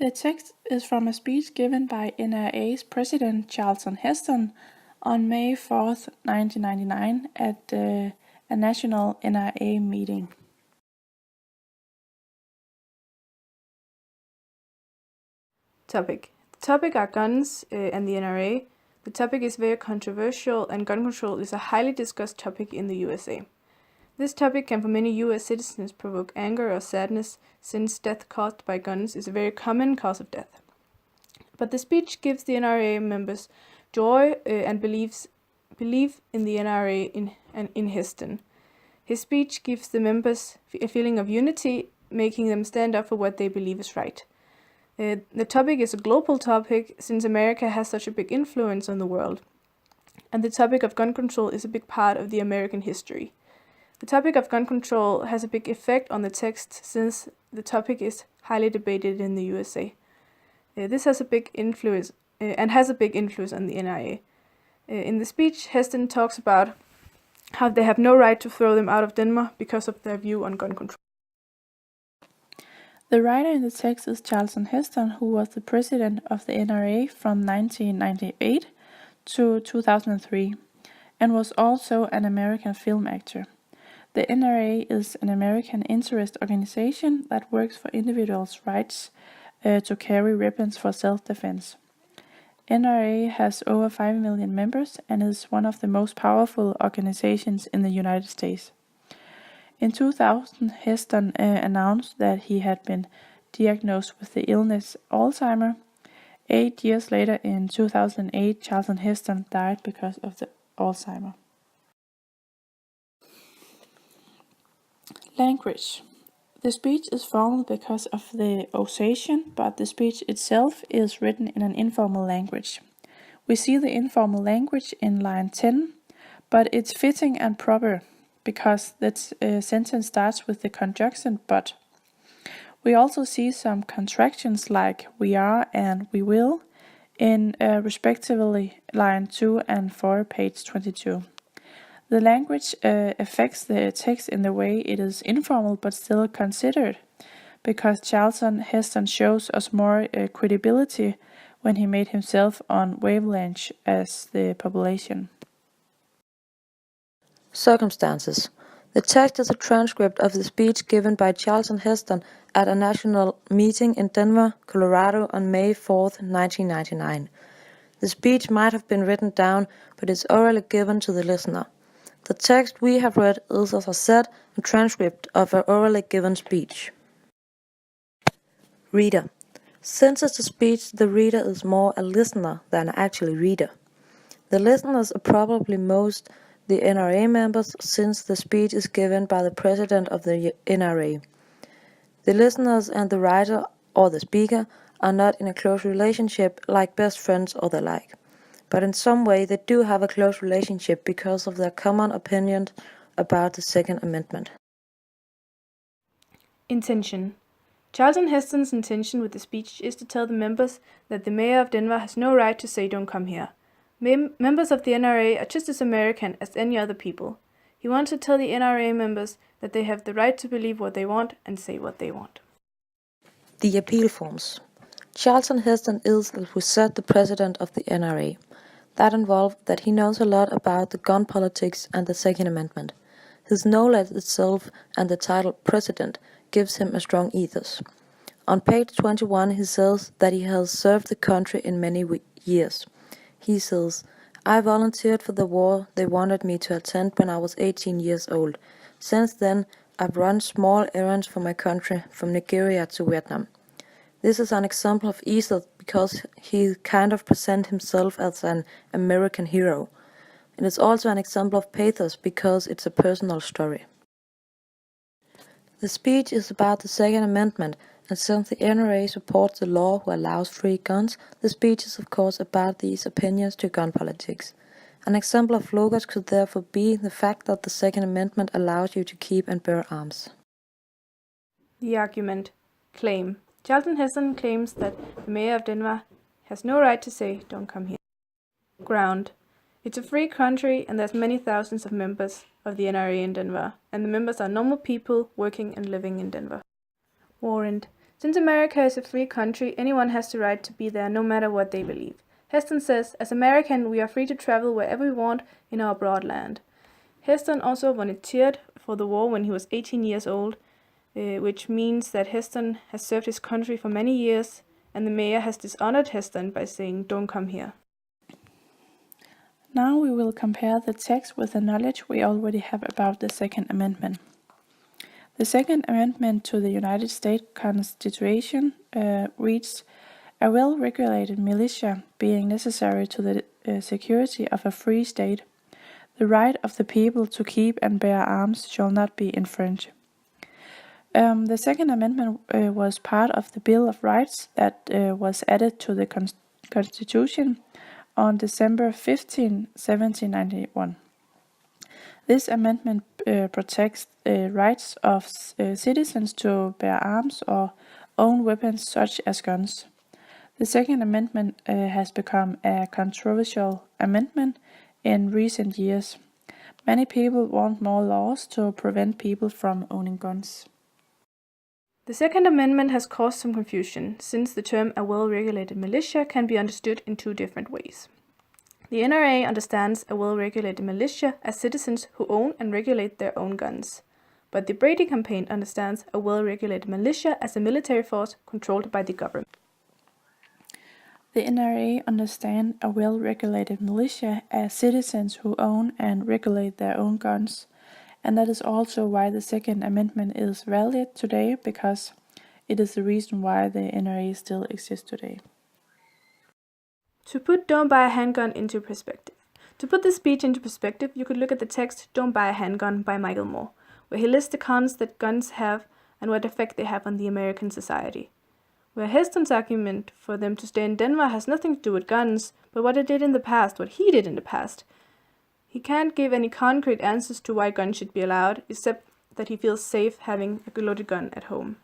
The text is from a speech given by NRA's president Charlton Heston on May 4th, 1999 at a national NRA meeting. Topic. The topic are guns and the NRA. The topic is very controversial and gun control is a highly discussed topic in the USA. This topic can for many US citizens provoke anger or sadness since death caused by guns is a very common cause of death. But the speech gives the NRA members joy and belief in the NRA in Heston. His speech gives the members a feeling of unity, making them stand up for what they believe is right. The topic is a global topic since America has such a big influence on the world. And the topic of gun control is a big part of the American history. The topic of gun control has a big effect on the text since the topic is highly debated in the USA. This has a big influence and has a big influence on the NRA. In the speech, Heston talks about how they have no right to throw them out of Denmark because of their view on gun control. The writer in the text is Charlton Heston, who was the president of the NRA from 1998 to 2003 and was also an American film actor. The NRA is an American interest organization that works for individuals' rights to carry weapons for self-defense. NRA has over 5 million members and is one of the most powerful organizations in the United States. In 2000, Heston announced that he had been diagnosed with the illness Alzheimer. 8 years later, in 2008, Charlton Heston died because of the Alzheimer. Language. The speech is formal because of the occasion, but the speech itself is written in an informal language. We see the informal language in line 10, but it's fitting and proper because that sentence starts with the conjunction but. We also see some contractions like we are and we will in respectively line 2 and 4, page 22. The language affects the text in the way it is informal but still considered, because Charlton Heston shows us more credibility when he made himself on wavelength as the population. Circumstances. The text is a transcript of the speech given by Charlton Heston at a national meeting in Denver, Colorado on May 4th, 1999. The speech might have been written down, but is orally given to the listener. The text we have read is, as I said, a transcript of an orally given speech. Reader. Since it's a speech, the reader is more a listener than an actual reader. The listeners are probably most the NRA members, since the speech is given by the president of the NRA. The listeners and the writer or the speaker are not in a close relationship like best friends or the like. But in some way they do have a close relationship because of their common opinion about the Second Amendment. Intention. Charlton Heston's intention with the speech is to tell the members that the mayor of Denver has no right to say don't come here. Members of the NRA are just as American as any other people. He wants to tell the NRA members that they have the right to believe what they want and say what they want. The appeal forms. Charlton Heston is, as we said, the president of the NRA. That involved that he knows a lot about the gun politics and the Second Amendment. His knowledge itself and the title president gives him a strong ethos. On page 21 he says that he has served the country in many years. He says, I volunteered for the war they wanted me to attend when I was 18 years old. Since then, I've run small errands for my country from Nigeria to Vietnam. This is an example of ethos because he kind of presents himself as an American hero. It is also an example of pathos because it's a personal story. The speech is about the Second Amendment, and since the NRA supports the law who allows free guns, the speech is of course about these opinions to gun politics. An example of logos could therefore be the fact that the Second Amendment allows you to keep and bear arms. The argument. Claim. Charlton Heston claims that the mayor of Denver has no right to say don't come here. Ground. It's a free country and there's many thousands of members of the NRA in Denver, and the members are normal people working and living in Denver. Warrant. Since America is a free country, anyone has the right to be there no matter what they believe. Heston says, as American, we are free to travel wherever we want in our broad land. Heston also volunteered for the war when he was 18 years old, which means that Heston has served his country for many years, and the mayor has dishonored Heston by saying, "Don't come here." Now we will compare the text with the knowledge we already have about the Second Amendment. The Second Amendment to the United States Constitution reads, "A well-regulated militia being necessary to the security of a free state, the right of the people to keep and bear arms shall not be infringed." The Second Amendment was part of the Bill of Rights that was added to the Constitution on December 15, 1791. This amendment protects the rights of citizens to bear arms or own weapons such as guns. The Second Amendment has become a controversial amendment in recent years. Many people want more laws to prevent people from owning guns. The Second Amendment has caused some confusion, since the term "a well-regulated militia" can be understood in two different ways. The NRA understands a well-regulated militia as citizens who own and regulate their own guns. But the Brady campaign understands a well-regulated militia as a military force controlled by the government. The NRA understand a well-regulated militia as citizens who own and regulate their own guns, and that is also why the Second Amendment is valid today, because it is the reason why the NRA still exists today. To put "Don't buy a handgun" into perspective. To put this speech into perspective, you could look at the text "Don't buy a handgun" by Michael Moore, where he lists the cons that guns have and what effect they have on the American society. Where Heston's argument for them to stay in Denmark has nothing to do with guns, but what he did in the past. He can't give any concrete answers to why guns should be allowed, except that he feels safe having a loaded gun at home.